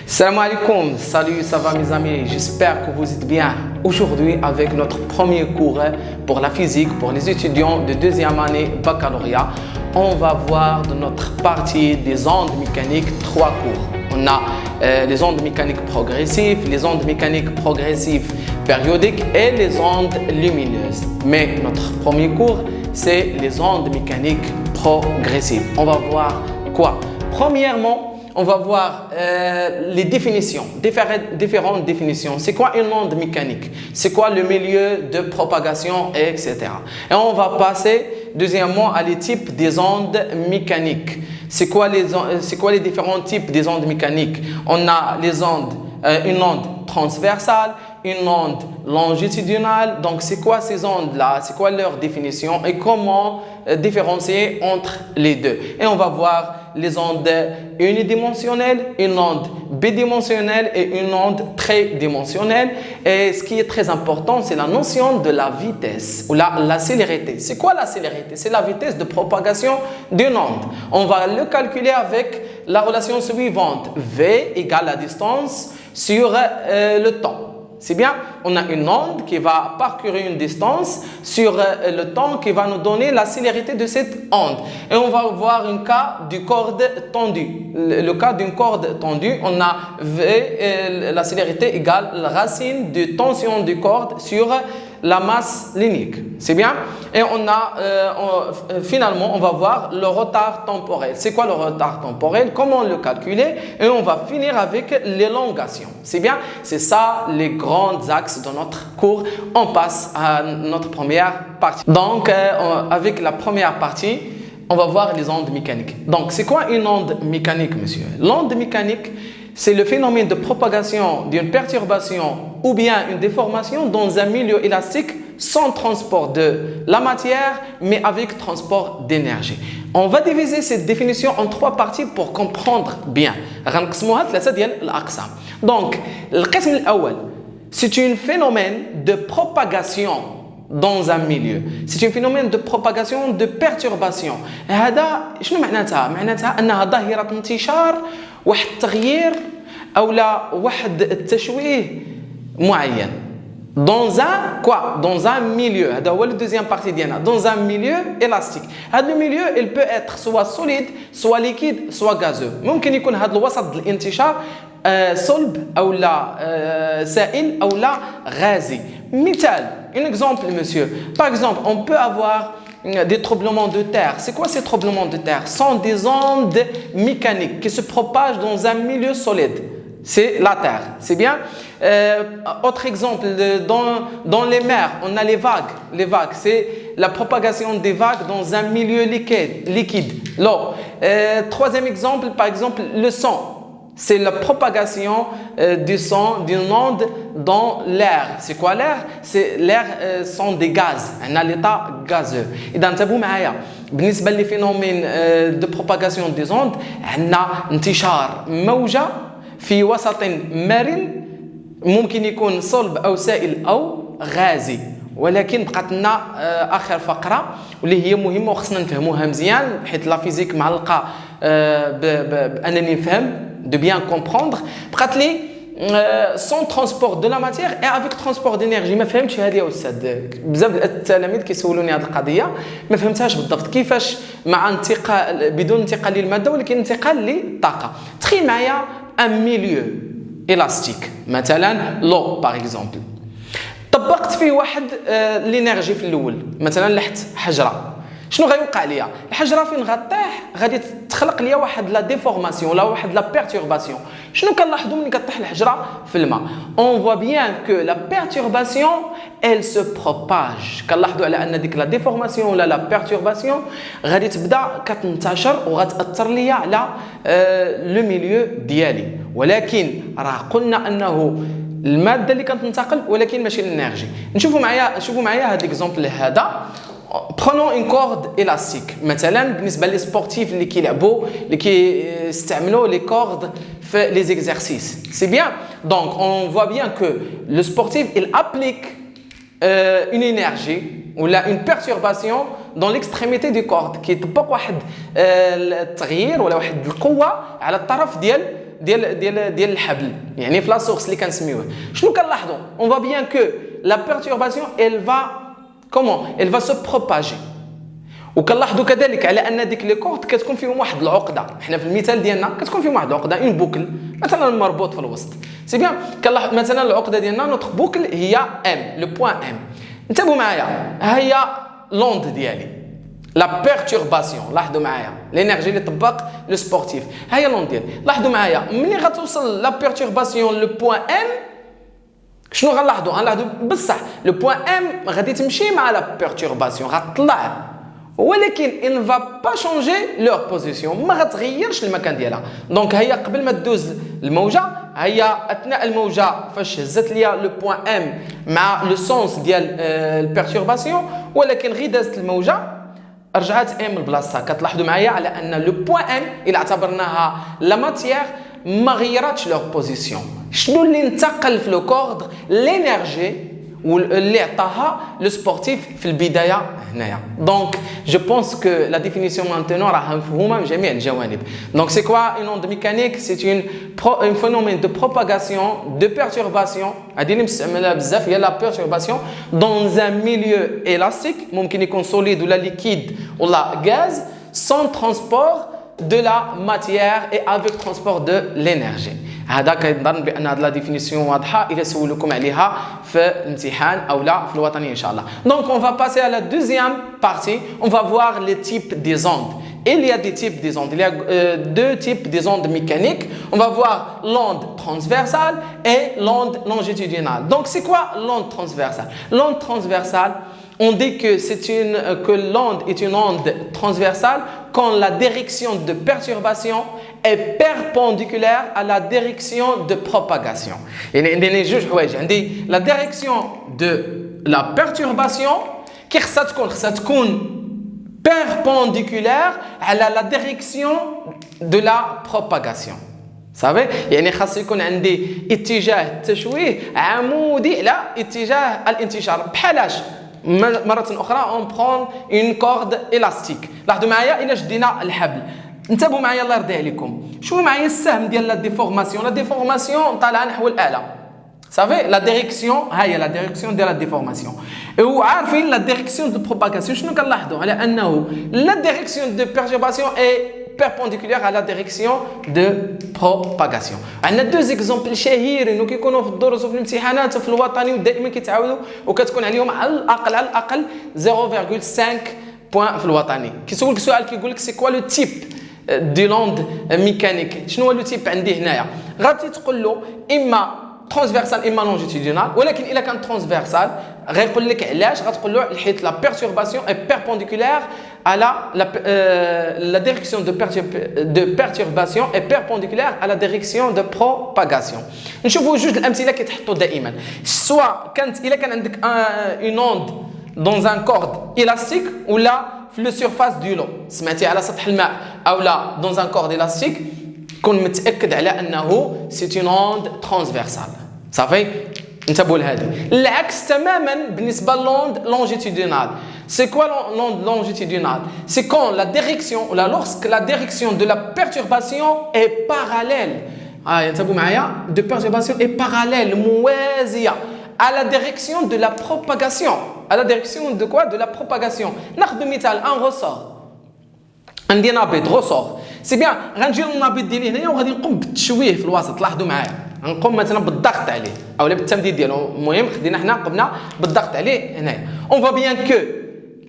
Salam alaikum, salut, ça va mes amis, j'espère que vous êtes bien. Aujourd'hui, avec notre premier cours pour la physique, pour les étudiants de deuxième année baccalauréat, on va voir de notre partie des ondes mécaniques trois cours. On a les ondes mécaniques progressives, les ondes mécaniques progressives périodiques et les ondes lumineuses. Mais notre premier cours, c'est les ondes mécaniques progressives. On va voir quoi? Premièrement, on va voir les définitions, différentes définitions. C'est quoi une onde mécanique? C'est quoi le milieu de propagation, etc. Et on va passer, deuxièmement, à les types des ondes mécaniques. C'est quoi les différents types des ondes mécaniques? On a les ondes, une onde transversale, une onde longitudinale. Donc, c'est quoi ces ondes-là? C'est quoi leur définition et comment différencier entre les deux? Et on va voir les ondes unidimensionnelles, une onde bidimensionnelle et une onde tridimensionnelle. Et ce qui est très important, c'est la notion de la vitesse ou la célérité. C'est quoi la célérité? C'est la vitesse de propagation d'une onde. On va le calculer avec la relation suivante. V égale la distance sur le temps. C'est bien, on a une onde qui va parcourir une distance sur le temps qui va nous donner la célérité de cette onde. Et on va voir un cas du corde tendue. Le cas d'une corde tendue, on a V, la célérité égale la racine de tension du corde sur la masse linéaire. C'est bien? Et on a, finalement, on va voir le retard temporel. C'est quoi le retard temporel? Comment le calculer? Et on va finir avec l'élongation. C'est bien? C'est ça les grands axes de notre cours. On passe à notre première partie. Donc, avec la première partie, on va voir les ondes mécaniques. Donc, c'est quoi une onde mécanique, monsieur? L'onde mécanique, c'est le phénomène de propagation d'une perturbation ou bien une déformation dans un milieu élastique sans transport de la matière, mais avec transport d'énergie. On va diviser cette définition en trois parties pour comprendre bien. Donc, c'est un phénomène de propagation dans un milieu. C'est un phénomène de propagation de perturbation. هذا شنو معناتها؟ معناتها أنها ظاهرة انتشار واحد التغيير أو لا واحد التشويه معين. Dans un quoi? Dans un milieu. هذا هو la deuxième partie ديالنا. Dans un milieu élastique. هذا le milieu il peut être soit solide, soit liquide, soit gazeux. ممكن يكون هذا الوسط الانتشار صلب أو لا سائل أو لا غازي. مثال, un exemple, monsieur. Par exemple, on peut avoir des tremblements de terre. C'est quoi ces tremblements de terre? Ce sont des ondes mécaniques qui se propagent dans un milieu solide. C'est la terre. C'est bien? Autre exemple, dans les mers, on a les vagues. Les vagues, c'est la propagation des vagues dans un milieu liquide. L'eau. Troisième exemple, par exemple, le son. C'est la propagation du son, d'une onde dans l'air. C'est quoi l'air? C'est l'air sont des gaz, un l'état gazeux. إذا انتبهوا معايا بالنسبة لفينومين de propagation des ondes عندنا انتشار موجة في وسط مرن ممكن يكون صلب أو سائل أو غازي. ولكن بقات لنا اخر فقره واللي هي مهمه وخصنا نفهموها مزيان حيت لا فيزيك معلقه بانني نفهم de bien comprendre. بقات لي sans transport de la matière et avec transport d'énergie. ما فهمتش هذه يا استاذ. بزاف التلاميذ كيسولوني هذه القضيه ما فهمتهاش بالضبط كيفاش مع انتقال بدون انتقال للماده ولكن انتقال للطاقه. تخيل معايا un milieu élastique مثلا l'eau par exemple. طبقت فيه واحد الانرجي في الاول مثلا لحت حجره شنو غيوقع ليا؟ الحجره فين غطيح غادي تخلق ليا واحد لا ديفورماسيون ولا واحد لا بيرتورباسيون. شنو كنلاحظوا ملي كطيح الحجره في الماء؟ on voit bien que la perturbation elle se propage. كنلاحظوا على ان ديك لا ديفورماسيون ولا لا بيرتورباسيون غادي تبدا كتنتشر وغتاثر ليا على لو ميليو ديالي. ولكن راه قلنا انه الماده اللي كتنتقل ولكن ماشي الانرجي. شوفوا معايا هذا الاكزامبل هذا. Prenons une corde élastique. مثلا بالنسبه لي سبورتيف اللي كيلعبوا اللي كيستعملوا les cordes في les exercices. C'est bien. Donc on voit bien que le sportif il applique une énergie ou là une perturbation dans l'extrémité du corde كيطبق واحد التغيير ولا واحد القوه على الطرف ديال ديال الحبل يعني في لا سورس اللي كنسميوه شنو كنلاحظوا on voit bien que la perturbation elle va se propager وكنلاحظوا كذلك على ان ديك لي كورد كتكون فيهم واحد العقده حنا في المثال ديالنا كتكون فيهم واحد العقده اون بوكل مثلا مربوط في الوسط سي بيان كنلاحظ مثلا العقده ديالنا نوتر بوكل هي ام لو بوين ام انتبهوا معايا ها هي لوند ديالي لا بيرتورباسيون لاحظوا معايا لينيرجي اللي طبق لو سبورتيف ها هي لوند ديالي لاحظوا معايا ملي غتوصل لا بيرتورباسيون لو بوين ام شنو غنلاحظوا بصح لو بوين ام غادي تمشي مع لا بيرتورباسيون غتطلع ولكن il ne va pas changer leur position ما غتغيرش المكان ديالها دونك هي قبل ما تدوز الموجه هي اثناء الموجه فاش هزت ليا لو بوين ام مع لو سونس ديال البيرتورباسيون ولكن غير دازت الموجه رجعت ام لبلاصتها كتلاحظوا معايا على ان لو بوين ام الى اعتبرناها لا ماتيير ما غيراتش لور بوزيسيون شنو اللي انتقل في لو كورد لينيرجي واللي عطاها لو سبورتيف في البدايه هنايا دونك جو بونس كو لا ديفينيسيون مانتونون راها مفهومه من جميع الجوانب دونك سي كوا اون اونde ميكانيك سي اون فينومين دو بروباغاسيون دو بيرتورباسيون هذه اللي مستعملها بزاف هي لا بيرتورباسيون دون ان ميليو الاستيك ممكن يكون سوليد ولا ليكيد ولا غاز sans transport de la matière et avec transport de l'énergie هذا كنظن بان هذه لا ديفينيسيون واضحه اذا سولوكم عليها في الامتحان او لا في الوطنيه ان شاء الله دونك on va passer à la deuxième partie on va voir les types des ondes il y a des types des ondes il y a deux types des ondes mécaniques on va voir l'onde transversale et l'onde longitudinale donc c'est quoi l'onde transversale l'onde transversale on dit que l'onde est une onde transversale quand la direction de perturbation est perpendiculaire à la direction de propagation. يعني جوج حوايج عندي la direction de la perturbation كي خصها تكون perpendiculaire على la direction de la propagation. صافي يعني خاص يكون عندي اتجاه التشويه عمودي على اتجاه الانتشار بحالاش مرة أخرى on prend une corde élastique لاحظوا معايا إلا شدينا الحبل انتبهوا معايا الله يرضي عليكم شوفوا معايا السهم ديال لا ديفورماسيون طالعه نحو الاعلى صافي لا ديريكسيون ها هي لا ديريكسيون ديال لا ديفورماسيون وعارفين لا ديريكسيون دو بروباغاسيون شنو كنلاحظوا على انه لا ديريكسيون دو بيرتورباسيون اي perpendiculaire à la direction de propagation. عندنا دو زيكزامبل شهيرين وكيكونوا في الدروس وفي الامتحانات وفي الوطني ودائما كيتعاودوا وكتكون عليهم على الاقل 0.5 بوان في الوطني كيسولك سؤال كيقول لك سي كوا لو تيب دي لوند ميكانيك شنو هو لو تيب عندي هنايا غادي تقول له اما ترانسفيرسال اما لونجيتودينال ولكن الا كان ترانسفيرسال غيقول لك علاش غتقول له حيت لا بيرتورباسيون اي بيربونديكولير على la direction de perturbation est perpendiculaire à la direction de propagation. نشوفوا جوج الامثله كيتحطوا دائما سواء كانت الا كان عندك une onde dans un corde élastique ولا في لو سيرفاس دو لو سمعتي على سطح الماء او لا dans un corde élastique كون متاكد على انه سي une onde transversale صافي انتبهوا لهذه العكس تماما بالنسبه للوند لونجيتودينال c'est quoi l'onde longitudinale c'est quand la direction ou lorsque la direction de la perturbation est parallèle انتبهوا معايا de perturbation est parallèle موازيه à la direction de la propagation à la direction de quoi de la propagation ناخذ مثال un ressort عندي نابض رسور سي بيان غنجي للنابض ديالي هنايا وغادي نقوم بالتشويه في الوسط لاحظوا معايا غنقوم مثلا بالضغط عليه اولا بالتمديد ديالو المهم خدينا حنا قمنا بالضغط عليه هنايا on voit bien que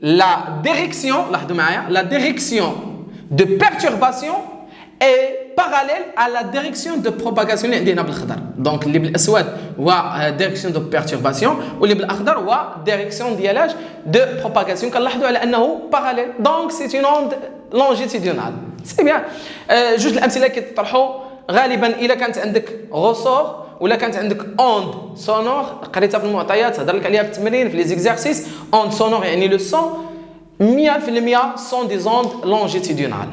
la direction لاحظوا معايا la direction de perturbation est parallèle à la direction de propagation اللي عندنا بالخضر دونك اللي بالاسود هو direction de perturbation واللي بالاخضر هو direction ديالاش de propagation كنلاحظوا على انه parallèle donc c'est une onde longitudinale سي بيان جوج الامثله كيطرحوا غالبا الا كانت عندك غصور ولا كانت عندك اوند سونور قريتها في المعطيات هضر لك عليها في التمرين في لي زيكزارسيس اوند سونور يعني لو سون 100% سون دي زوند لونجيتودينال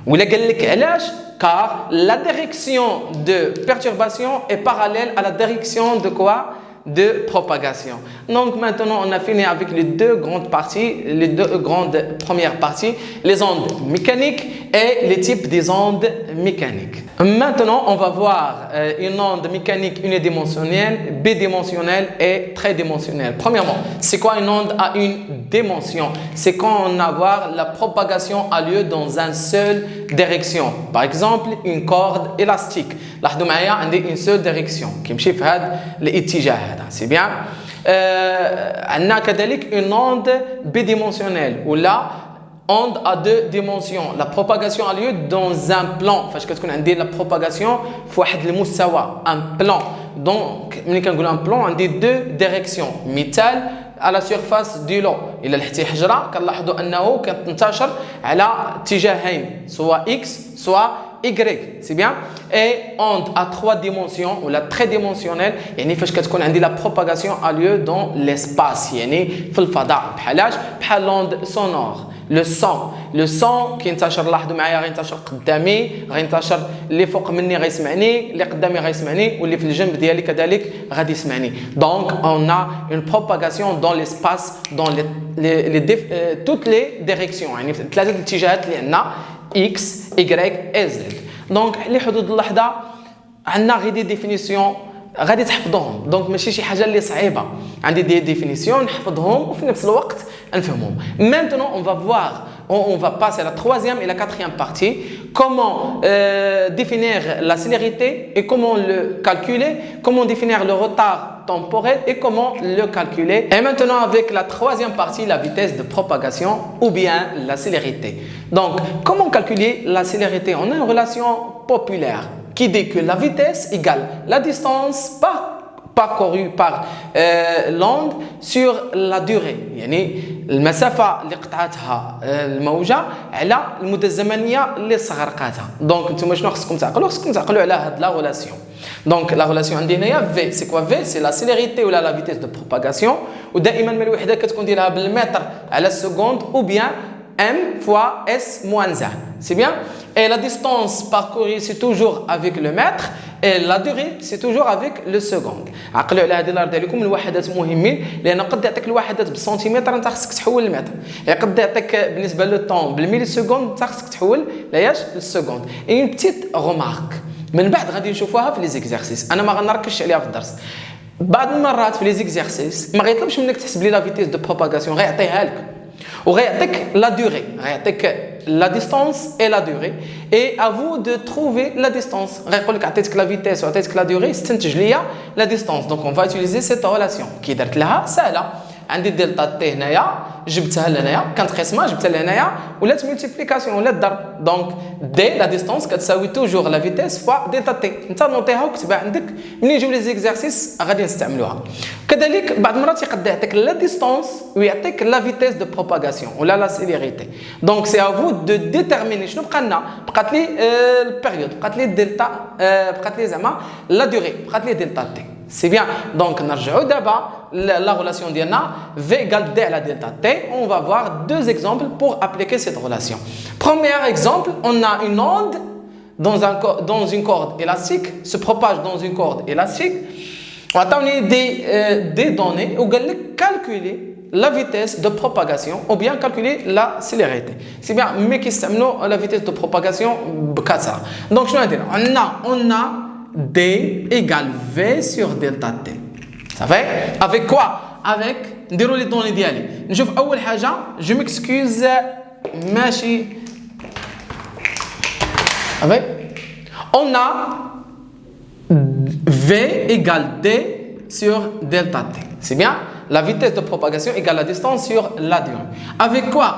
ولا قال لك علاش car la direction de perturbation est parallèle à la direction de quoi de propagation. Donc maintenant, on a fini avec les deux grandes parties, les deux grandes premières parties, les ondes mécaniques et les types des ondes mécaniques. Maintenant, on va voir une onde mécanique unidimensionnelle, bidimensionnelle et tridimensionnelle. Premièrement, c'est quoi une onde à une dimension? C'est quand on a voir la propagation a lieu dans une seule direction. Par exemple, une corde élastique. لاحظوا معايا عندي une seule direction كيمشي في هذا الاتجاه هذا. C'est bien. عندنا كذلك une onde bidimensionnelle ou là onde à deux dimensions. La propagation a lieu dans un plan. فاش كتكون عندي la propagation في واحد المستوى un plan. Donc ملي كنقول un plan عندي deux directions. مثال à la surface du lot. إلا لحتي حجرة كنلاحظوا أنه كتنتشر على اتجاهين soit x soit y. C'est bien. Et onde à trois dimensions ou la tridimensionnelle يعني فاش كتكون عندي la propagation a lieu dans l'espace يعني في الفضاء بحالاش بحال l'onde sonore. لو سون كينتشر لاحظوا معايا غينتشر قدامي غينتشر اللي فوق مني غيسمعني اللي قدامي غيسمعني واللي في الجنب ديالي كذلك غادي يسمعني. Donc on a une propagation dans l'espace dans toutes les directions يعني في ثلاثه الاتجاهات اللي عندنا x y et z. Donc لحدود اللحظه عندنا غير دي ديفينيسيون غادي تحفظوهم. دونك ماشي شي حاجه اللي صعيبه عندي دي ديفينيسيون نحفظهم وفي نفس الوقت نفهمهم. Maintenant on va passer à la troisième et la quatrième partie. Comment définir la célérité et comment le calculer, comment définir le retard temporel et comment le calculer. Et maintenant avec la troisième partie, la vitesse de propagation ou bien la célérité. Donc comment calculer la célérité? On a une relation populaire qui dit que la vitesse égale la distance parcourue par l'onde sur la durée. يعني المسافة اللي قطعتها الموجة على المدة الزمنية اللي استغرقتها. دونك نتوما شنو خصكم تعقلوا؟ خصكم تعقلوا على هاد لا ريلاسيون. دونك لا ريلاسيون عندي هنايا في سي كوا في سي لا سيليريتي ولا لا فيتيس دو بروباغاسيون ودائما من الوحدة كتكون ديالها بالمتر على السكوند ou bien m fois s moins 1. C'est bien. Et la distance parcourue, c'est toujours avec le mètre. Et la durée, c'est toujours avec le seconde. عقلوا على هذه الأرض عليكم الوحدات مهمين لأن قد يعطيك الوحدات بالسنتيمتر أنت خصك تحول المتر. قد يعطيك بالنسبة للطون بالميلي سكوند أنت خصك تحول لياش للسكوند. Et une petite remarque. من بعد غادي نشوفوها في لي زيكزارسيس. أنا ما غنركزش عليها في الدرس. بعض المرات في لي زيكزارسيس ما غيطلبش منك تحسب لي لا فيتيس دو بروباغاسيون غيعطيها لك. وغيعطيك لا دوري غيعطيك la distance et la durée et à vous de trouver la distance. غيقول لك عطيتك لا فيتيس وعطيتك لا دوري استنتج ليا لا ديستانس. دونك اون فا utiliser cette relation كي درت لها سهله. عندي دلتا تي هنايا جبتها لهنايا كنتقسمها جبتها لهنايا ولات ملتيبليكاسيون ولا ضرب. دونك دي لا ديستانس كتساوي توجور لا فيتيس فوا دلتا تي. انت نوطيها وكتبها عندك ملي يجيو لي زيكزارسيس غادي نستعملوها. كذلك بعض المرات يقدر يعطيك لا ديستانس ويعطيك لا فيتيس دو بروباغاسيون ولا لا سيليريتي. دونك سي ا فو دو ديتيرميني شنو بقى لنا. بقات لي البيريود بقات لي دلتا بقات لي زعما لا دوري بقات لي دلتا تي. C'est bien. Donc, نرجعوا دابا la relation ديالنا V égale D à la delta T. On va voir deux exemples pour appliquer cette relation. Premier exemple, on a une onde dans une corde élastique, se propage dans une corde élastique. On va donner des données ou calculer la vitesse de propagation ou bien calculer la célérité. C'est bien, mais qui s'appelle la vitesse de propagation بكثرة. Donc, شنو ندير؟ on a D égale V sur delta T. Ça fait? Avec quoi? Avec نديرو لي دوني ديالي. نشوف أول حاجة je m'excuse ماشي. Avec on a V égale D sur delta T. C'est bien? La vitesse de propagation égale la distance sur la durée. Avec quoi?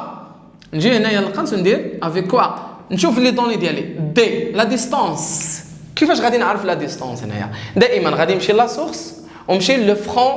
نجي هنايا القنص ندير avec quoi? نشوف لي دوني ديالي D la distance. كيفاش غادي نعرف لا ديستانس هنايا؟ دائما غادي نمشي لا سورس ونمشي لو فرون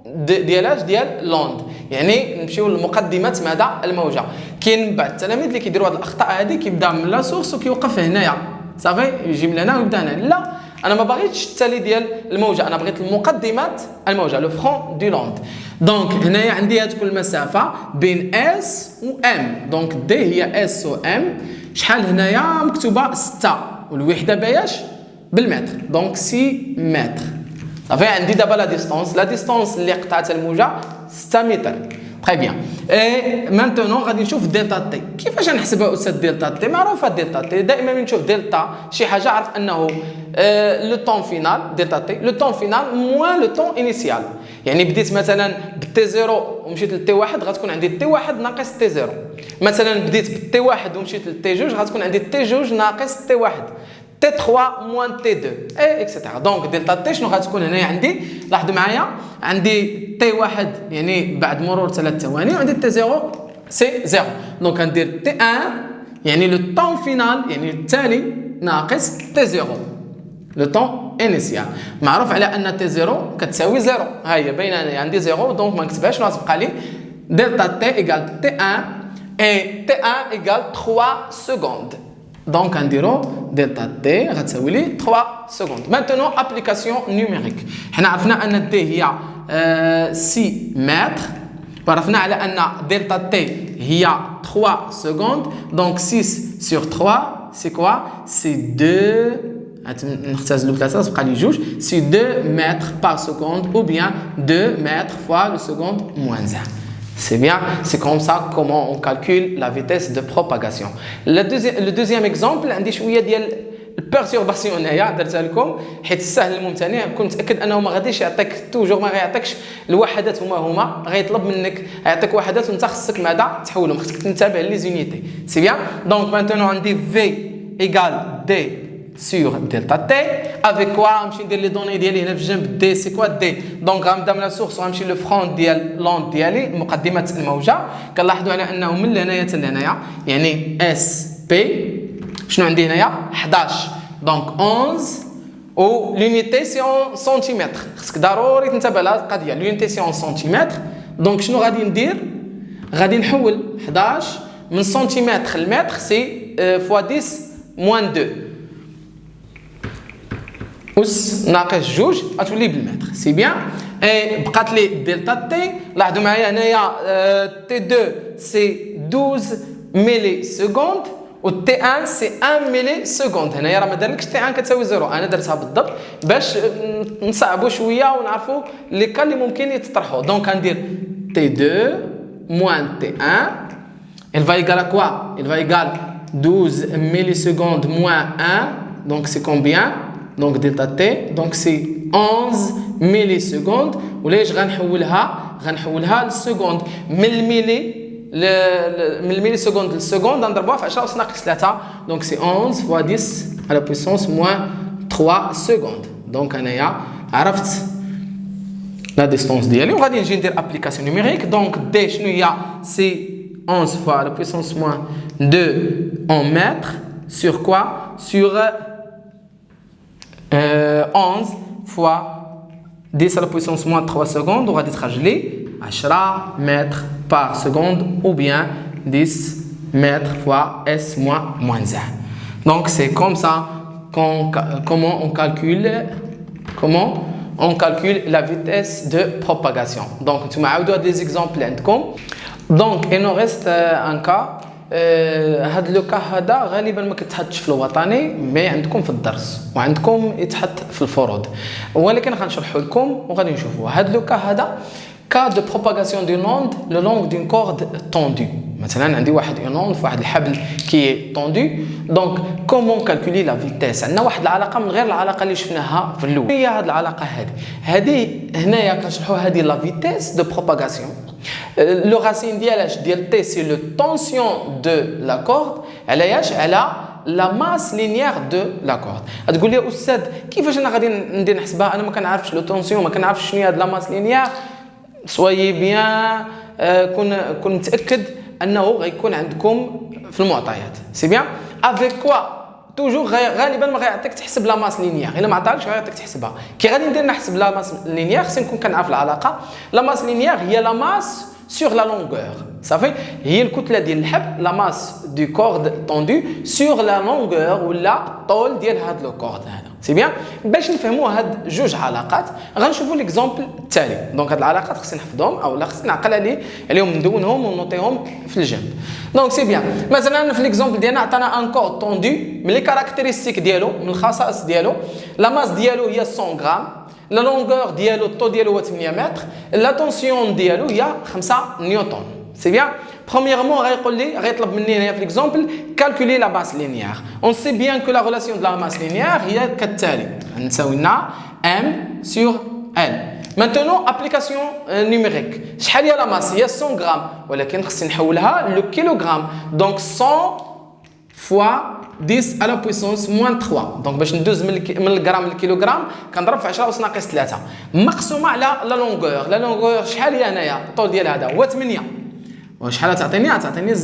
ديال لوند يعني نمشيو لمقدمه مدى الموجه. كاين بعض التلاميذ اللي كيديروا هذه الاخطاء هذه كيبدا من لا سورس وكيوقف هنايا صافي يجي من هنا ويبدا هنا. لا انا ما باغيتش التالي ديال الموجه انا بغيت المقدمات الموجه لو فرون دي لوند. دونك هنايا عندي هذه المسافه بين اس و ام. دونك دي هي اس و ام شحال هنايا مكتوبه 6 والوحده باياش بالمتر. دونك 6 متر صافي عندي دابا لا ديستونس اللي قطعتها الموجه 6 متر. تري بيان. اي مانتونون غادي نشوف دلتا تي. كيفاش نحسبها استاذ دلتا تي؟ معروفه دلتا تي، دائما ملي نشوف دلتا شي حاجه عرف انه لو طون فينال دلتا تي لو طون فينال موان لو طون انيسيال. يعني بديت مثلا بالتي 0 ومشيت للتي 1 غتكون عندي تي 1 ناقص تي 0. مثلا بديت بالتي 1 ومشيت للتي 2 غتكون عندي تي 2 ناقص تي 1. تي 3 موان تي 2 اي اكسيتيرا. دونك دلتا تي شنو غتكون هنايا عندي؟ لاحظوا معايا عندي تي 1 يعني بعد مرور 3 ثواني، وعندي تي 0 سي 0. دونك غندير تي 1 يعني لو طون فينال يعني التالي ناقص تي 0 لو طون انيسيال. معروف على ان تي 0 كتساوي 0. ها هي باينه لي عندي 0 دونك ما نكتبهاش. شنو غتبقى لي؟ دلتا تي ايكال تي 1 اي تي 1 ايكال 3 سكوند. دونك غنديرو دلتا تي غتساوي لي 3 سكوند. مانتونون ابليكاسيون نيميريك. حنا عرفنا ان تي هي 6 متر، وعرفنا على ان دلتا تي هي 3 سكوند. دونك 6 sur 3 سي كوا؟ سي 2 نختزلو بثلاثه تبقى لي جوج. سي 2 متر بار سكوند ou bien 2 mètres fois le seconde moins 1. C'est bien, c'est comme ça comment on calcule la vitesse de propagation. Le deuxième exemple عندي شويه ديال البيرتورباسيون هنايا درتها لكم حيت السهل الممتنع. كنت متاكد انه ما غاديش يعطيك توجور، ما غيعطيكش الوحدات هما غيطلب منك يعطيك وحدات وانت خصك ماذا تحولهم، خصك تتابع لي زونيتي. سي بيان. دونك مانتونون عندي في ايكال دي sur delta t avec quoi نمشي ندير لي دوني ديالي هنا في الجنب. دي سي كوا دي؟ دونك غنبدا من السورس وغنمشي لو فرون ديال لوند ديالي مقدمه الموجه. كنلاحظوا على انه من هنايا حتى لهنايا يعني اس بي شنو عندي هنايا 11. دونك 11 و لونيتي سي اون سنتيمتر. خصك ضروري تنتبه لهاد القضيه. لونيتي سي اون سنتيمتر. دونك شنو غادي ندير؟ غادي نحول 11 من سنتيمتر لمتر سي فوا 10 موان 2 أس ناقص جوج غتولي بالمتر. سي بيان. اي بقات لي دلتا تي. لاحظوا معايا هنايا تي 2 سي 12 ميلي سكوند و تي 1 سي 1 ميلي سكوند. هنايا راه ما دارلكش تي 1 كتساوي 0. انا درتها بالضبط باش نصعبوا شويه ونعرفوا لي كان اللي ممكن يتطرحوا. دونك غندير تي 2 موان تي 1 il va égal à quoi? Il va égal 12 millisecondes moins 1. Donc c'est combien? Donc delta t, donc c'est 11 millisecondes. وليش غنحولها للسكوند؟ من الميلي سكوند للسكوند نضربوها في 10 ناقص 3. donc c'est 11 fois 10 à la puissance moins 3 secondes. donc انايا عرفت لا ديستونس ديالي وغادي نجي ندير ابليكاسيون نيميريك. donc d شنو هي؟ سي 11 fois la puissance moins 2 en mètres sur quoi? sur 11 fois 10 à la puissance moins 3 secondes وغادي تخرج لي 10 mètres par seconde ou bien 10 mètres fois s moins 1. donc c'est comme ça comment on calcule la vitesse de propagation. donc نتوما عاودوا هاد لي زيكزامبل عندكم. donc il nous reste un cas. هاد لو كا هذا غالبا ما كتحطش في الوطني مي عندكم في الدرس وعندكم يتحط في الفروض، ولكن غنشرحوا لكم وغادي نشوفوا. هاد لو كا هذا كا دو بروباغاسيون دي نوند لو لونغ دون كورد توندو. مثلا عندي واحد اونوند في واحد الحبل كي توندو. دونك كومون كالكولي لا فيتيس؟ عندنا واحد العلاقه من غير العلاقه اللي شفناها في الاول. هي هاد العلاقه هذه هنايا كنشرحوا هذه لا فيتيس دو بروباغاسيون. لو راسين ديالاش ديال تي سي لو تونسيون دو لا كورد. علاش؟ على لا ماس لينيير دو لا كورد. تقول لي استاذ كيفاش انا غادي ندير نحسبها؟ انا ما كنعرفش لو تونسيون، ما كنعرفش شنو هي هاد لا ماس لينيير. سويي بيان كون متاكد انه غيكون عندكم في المعطيات. سي بيان افيك كوا توجور غالبا ما غيعطيك تحسب لا ماس لينيير. الا ما عطاكش غيعطيك تحسبها. كي غادي ندير نحسب لا ماس لينيير خصني نكون كنعرف العلاقه. لا ماس لينيير هي لا ماس sur la longueur. صافي هي الكتله ديال الحبل لا ماس دو كورد توندو sur la longueur ولا طول ديال هاد لو كورد هذا. سي بيان باش نفهموا هاد جوج علاقات غنشوفوا ليكزامبل التالي. دونك هاد العلاقات خصني نحفظهم او لا خصني نعقل عليهم ندونهم ونوطيهم في الجنب. دونك سي بيان مثلا في ليكزامبل ديالنا عطانا ان كورد توندو من لي كاركتيرستيك ديالو من الخصائص ديالو لا ماس ديالو هي 100 غرام. لا لونغور ديالو الطو ديالو هو 8 متر لا طونسيون ديالو هي 5 نيوتن سي بيان premièrement غيقول لي غيطلب مني هنا في ليكزامبل كالكولي لا ماس لينيير on sait bien que la relation de la masse linéaire هي كالتالي نساوي لنا m sur l maintenant application numérique شحال هي لا ماس هي 100 غرام ولكن خصني نحولها لو كيلوغرام دونك 100 fois 10 à la puissance moins 3 دونك باش ندوز من الغرام للكيلوغرام كنضرب في 10 أس ناقص 3 مقسومه على لا لونغور شحال هي هنايا الطول ديال هذا هو 8 وشحال تعطيني 0.0125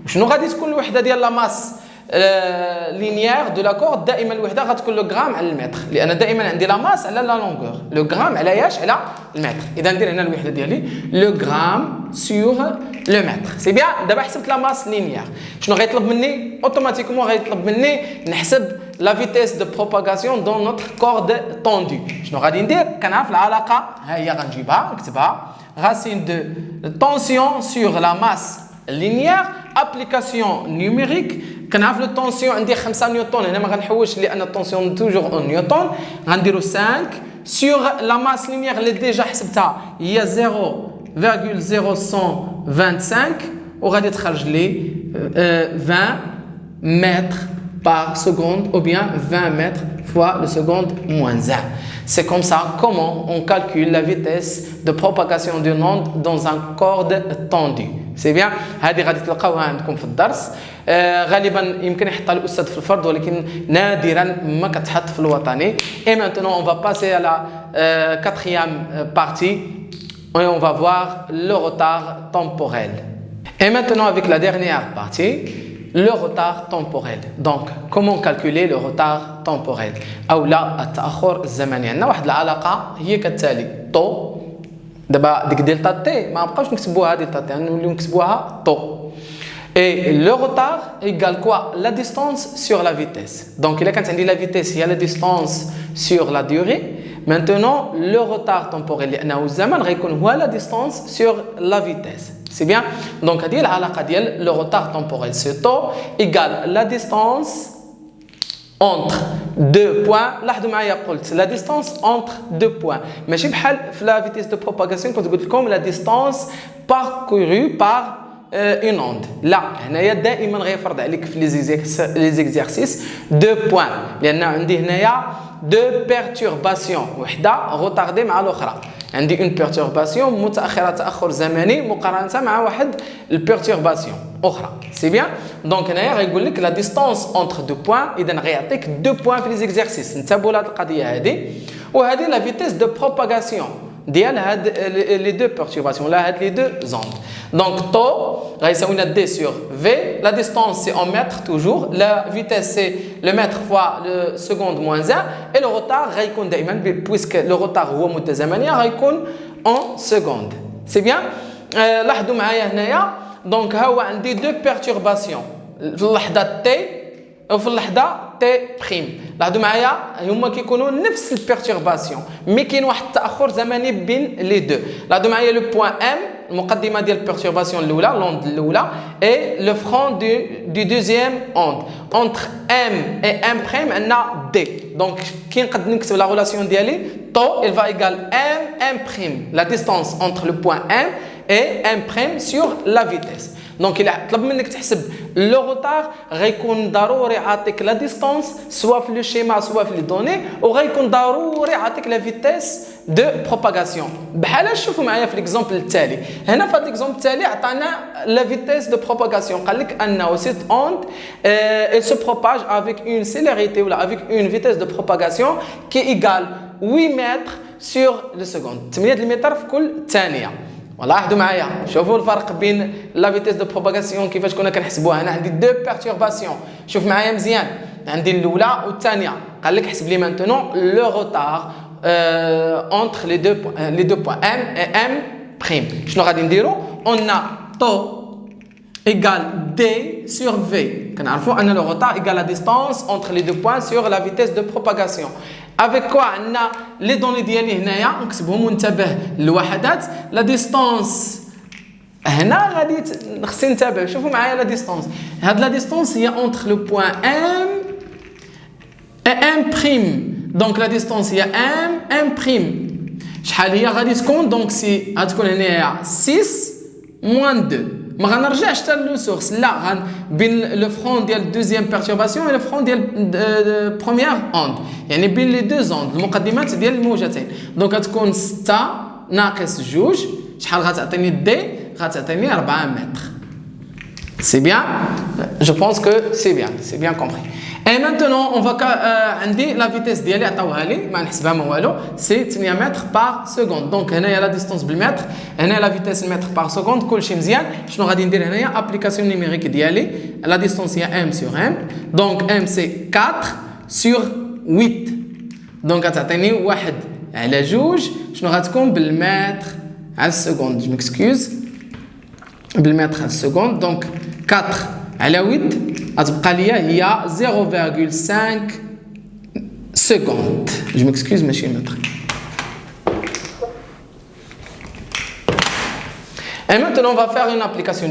وشنو غادي تكون الوحده ديال لا ماس لينيير دو لاكور دائما الوحده غتكون لو غرام على المتر لان دائما عندي لا ماس على لا لونغور لو غرام على ياش على المتر اذا ندير هنا الوحده ديالي لو غرام سور لو متر سي بيان دابا حسبت لا ماس لينيير شنو غيطلب مني اوتوماتيكمون غيطلب مني نحسب لا فيتيس دو بروباغاسيون دون نوتر كورد طوندو شنو غادي ندير كنعرف العلاقه ها هي غنجيبها نكتبها racine de tension sur la masse linéaire application numérique كنعرف لو طونسيون عندي 5 نيوتن هنا ما غنحوش لان الطونسيون توجور اون نيوتن غنديرو 5 سور لا ماس لينيير اللي ديجا حسبتها هي 0.0125 وغادي تخرج لي 20 متر par seconde ou bien 20 mètres fois le seconde moins 1. C'est comme ça comment on calcule la vitesse de propagation d'une onde dans un corde tendu. C'est bien. هذه غادي تلقاوها عندكم في الدرس. غالبا يمكن يحطها الاستاذ في الفرد ولكن نادرا ما كتحط في الوطني. Et maintenant on va passer à la quatrième partie et on va voir le retard temporel. Et maintenant avec la dernière partie le retard temporel. Donc, comment calculer le retard temporel أو لا التأخر الزمني عندنا واحد العلاقة هي كالتالي طو دابا ديك دلتا تي ما بقاوش نكتبوها دلتا تي نوليو نكتبوها طو et le retard égale quoi la distance sur la vitesse donc إلا كانت عندي la vitesse هي la distance sur la durée maintenant le retard temporel لأنه الزمن غيكون هو la distance sur la vitesse c'est bien donc هذه العلاقة ديال le retard temporel c'est taux égale la distance entre deux points لاحظوا معايا قلت la distance entre deux points ماشي بحال في la vitesse de propagation كنت قلت لكم la distance parcourue par une onde لا هنايا دائما غيفرض عليك في لي زيكزارسيس دو بوين لان عندي هنايا دو بيرتورباسيون وحده روتاردي مع الاخرى عندي اون بيرتورباسيون متاخره تاخر زمني مقارنه مع واحد البيرتورباسيون اخرى سي بيان دونك هنايا غيقول لك لا ديستانس اونتر دو بوين اذا غيعطيك دو بوين في لي زيكزارسيس انتبهوا لهاد القضيه هذه وهذه لا فيتيس دو بروباغاسيون ديال هاد لي دو بيرتورباسيون لا هاد لي دو زوند donc tau غيساوي لنا d sur v la distance c'est en mètres toujours la vitesse c'est le mètre fois le seconde moins 1 et le retard غيكون دائما puisque le retard هو مده زمنيه غيكون en seconde c'est bien لاحظوا معايا هنايا donc ها هو عندي دو بيرتورباسيون في اللحظه t وفي اللحظه تي بريم لاحظوا معايا هما كيكونوا نفس البيرتورباسيون مي كاين واحد التاخر زمني بين لي دو لاحظوا معايا لو بوين ام المقدمه ديال البيرتورباسيون الاولى لوند الاولى اي لو فرون دو دوزيام اوند اونتر ام اي ام بريم عندنا دي دونك كي نقدر نكتب لا ريلاسيون ديالي طو il va égal ام بريم la distance entre le point m et m prime sur la vitesse دونك الا طلب منك تحسب لو روتار غيكون ضروري عاطيك لا ديستانس سواء في لو شيما سواء في لي دوني وغيكون ضروري عاطيك لا فيتيس دو بروباغاسيون بحال شوفوا معايا في ليكزامبل التالي هنا في هذا ليكزامبل التالي عطانا لا فيتيس دو بروباغاسيون قال لك انه سيت اوند elle se propage avec une célérité ou avec une vitesse de propagation qui égale 8 mètres sur le seconde 8 متر في كل ثانيه لاحظوا معايا شوفوا الفرق بين لا فيتيس دو بروباغاسيون كيفاش كنا كنحسبوها انا عندي دو بيرتورباسيون شوف معايا مزيان عندي الاولى والثانيه قال لك حسب لي مانتونون لو روتار entre les deux points m et m prime شنو غادي نديرو on a tau égale d sur v كنعرفوا ان لو روتار égale la distance entre les deux points sur la vitesse de propagation avec quoi عندنا لي دوني ديالي هنايا نكتبهم وننتبه للوحدات لا ديستانس هنا غادي خصني نتابع شوفوا معايا لا ديستانس هاد لا ديستانس هي entre le point m et m prime دونك لا ديستونس هي ام بريم شحال هي غادي تكون دونك سي غتكون هنايا 6 موان 2 ما غنرجعش حتى لو سورس لا بين لو فرون ديال دوزيام بيرتورباسيون و لو فرون ديال بروميير اوند يعني بين لي دو زوند المقدمات ديال الموجتين دونك غتكون 6 ناقص 2 شحال غتعطيني دي غتعطيني 4 متر c'est bien je pense que c'est bien compris et maintenant on va عندي la vitesse ديالي عطاوها لي ما نحسبها ما والو سي 8 متر بار سكوند دونك هنايا لا ديستونس بالمتر هنا لا فيتيس المتر بار سكوند كلشي مزيان شنو غادي ندير هنايا ابليكاسيون نيميريك ديالي لا ديستونس هي ام سور ام دونك ام سي 4 سور 8 دونك غتعطيني 1 على 2 شنو غتكون بالمتر على السكوند جو مكسكوز بالمتر على السكوند دونك 4 على 8 غتبقى ليا هي 0.5 secondes. Je m'excuse, monsieur maître. Et maintenant, on va faire une application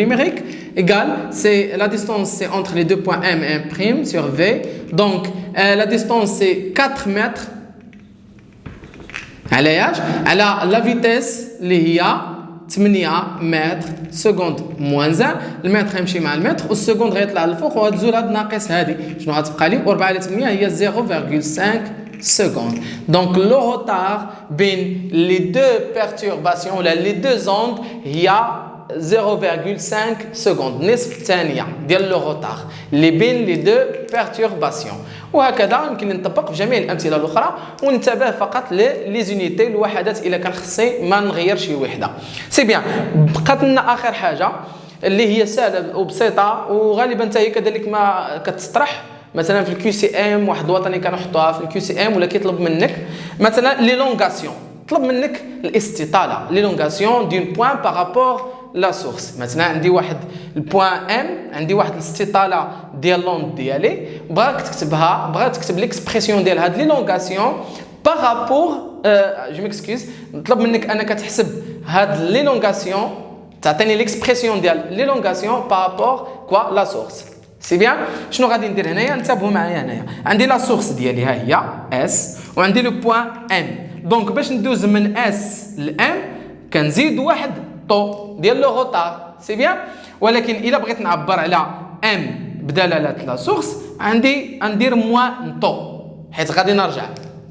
numérique. Égale, c'est la distance c'est entre les deux points M et M' sur V. Donc, la distance c'est 4 mètres. À la vitesse, اللي هي 8 متر سكوند موان 1 المتر يمشي مع المتر والسكوند غيطلع للفوق وهاد الزول هاد ناقص هادي شنو غتبقى لي 4 على 8 هي 0.5 secondes. Donc le retard بين les deux perturbations ولا les deux ondes هي 0.5 secondes نصف الثانية ديال لو روتار اللي بين لي دو بيرتورباسيون وهكذا يمكن نطبق في جميع الأمثلة الأخرى وننتبه فقط لي زونيتي الوحدات إلا كان خصني ما نغير شي وحدة سي بيان بقات لنا آخر حاجة اللي هي سهلة وبسيطة وغالبا حتى هي كذلك ما كتطرح مثلا في الكيو سي ام واحد الوطني كانوا يحطوها في الكيو سي ام ولا كيطلب منك مثلا ليلونغاسيون طلب منك الاستطالة ليلونغاسيون دون بوين بارابور لا سورس مثلا عندي واحد البوين ام عندي واحد الاستطاله ديال لوند ديالي بغاك تكتبها بغات تكتب ليكسبرسيون ديال هاد ليلونغاسيون بارابور جو ميكسكوز نطلب منك انك تحسب هاد ليلونغاسيون تعطيني ليكسبرسيون ديال ليلونغاسيون بارابور كوا لا سورس سي بيان شنو غادي ندير هنايا انتبهوا معايا هنايا عندي لا سورس ديالي ها هي اس وعندي لو بوين ام دونك باش ندوز من اس لام كنزيد واحد طو ديال لو روتار سي بيان ولكن الا بغيت نعبر على ام بدلاله لا سورس عندي ندير موان طو حيت غادي نرجع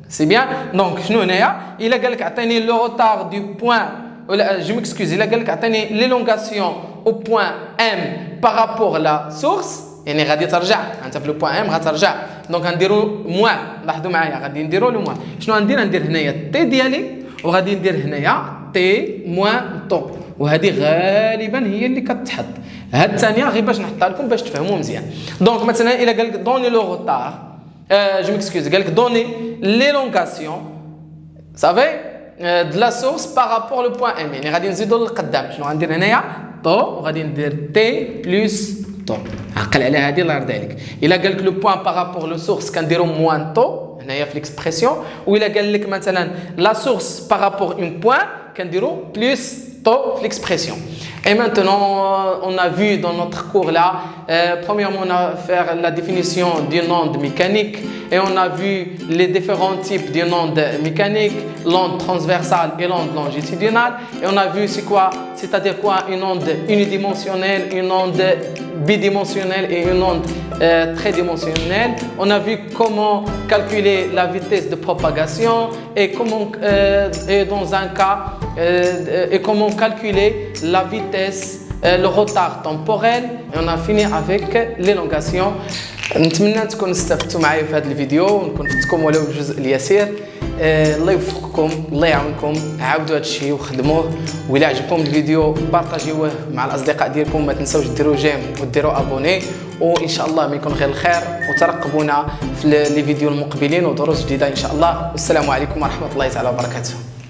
سي بيان دونك شنو هنايا الا قال لك عطيني لو روتار دو بوين ولا جو مكسكوز الا قال لك عطيني ليلونغاسيون او بوين ام بارابور لا سورس يعني غادي ترجع انت في لو بوين ام غترجع دونك غنديروا موان لاحظوا معايا غادي نديروا لو موان شنو غندير هنايا تي ديالي وغادي ندير هنايا تي موان طو وهذه غالبا هي اللي كتحط هاد الثانيه غير باش نحطها لكم باش تفهموا مزيان دونك مثلا الا قال لك دوني لو روتار جو مكسكوز قال لك دوني ليلونغاسيون صافي de la source par rapport au point M يعني غادي نزيدوا للقدام شنو غندير هنايا طو وغادي ندير تي بلس طو عقل على هذه الله يرضي عليك الا قال لك لو بوين بارابور لو سورس كنديروا موان طو هنايا في ليكسبرسيون والا قال لك مثلا لا سورس بارابور اون بوين كنديروا بلس طو في ليكسبرسيون. Et maintenant, on a vu dans notre cours là, premièrement on a fait la définition d'une onde mécanique et on a vu les différents types d'une onde mécanique, l'onde transversale et l'onde longitudinale. Et on a vu c'est quoi, c'est-à-dire quoi une onde unidimensionnelle, une onde bidimensionnelle et une onde tridimensionnelle. On a vu comment calculer la vitesse de propagation et comment, et dans un cas, et comment calculer la vitesse, le retard temporel. Et on a fini avec l'élongation. نتمنى تكونوا استفدتوا معايا في هذا الفيديو ونكون فدتكم ولو بالجزء اليسير. الله يوفقكم الله يعاونكم عاودوا هذا الشيء وخدموه وإلا عجبكم الفيديو بارطاجيوه مع الاصدقاء ديالكم ما تنساوش ديروا جيم وديروا ابوني وان شاء الله ما يكون غير الخير وترقبونا في لي فيديو المقبلين ودروس جديده ان شاء الله والسلام عليكم ورحمه الله تعالى وبركاته.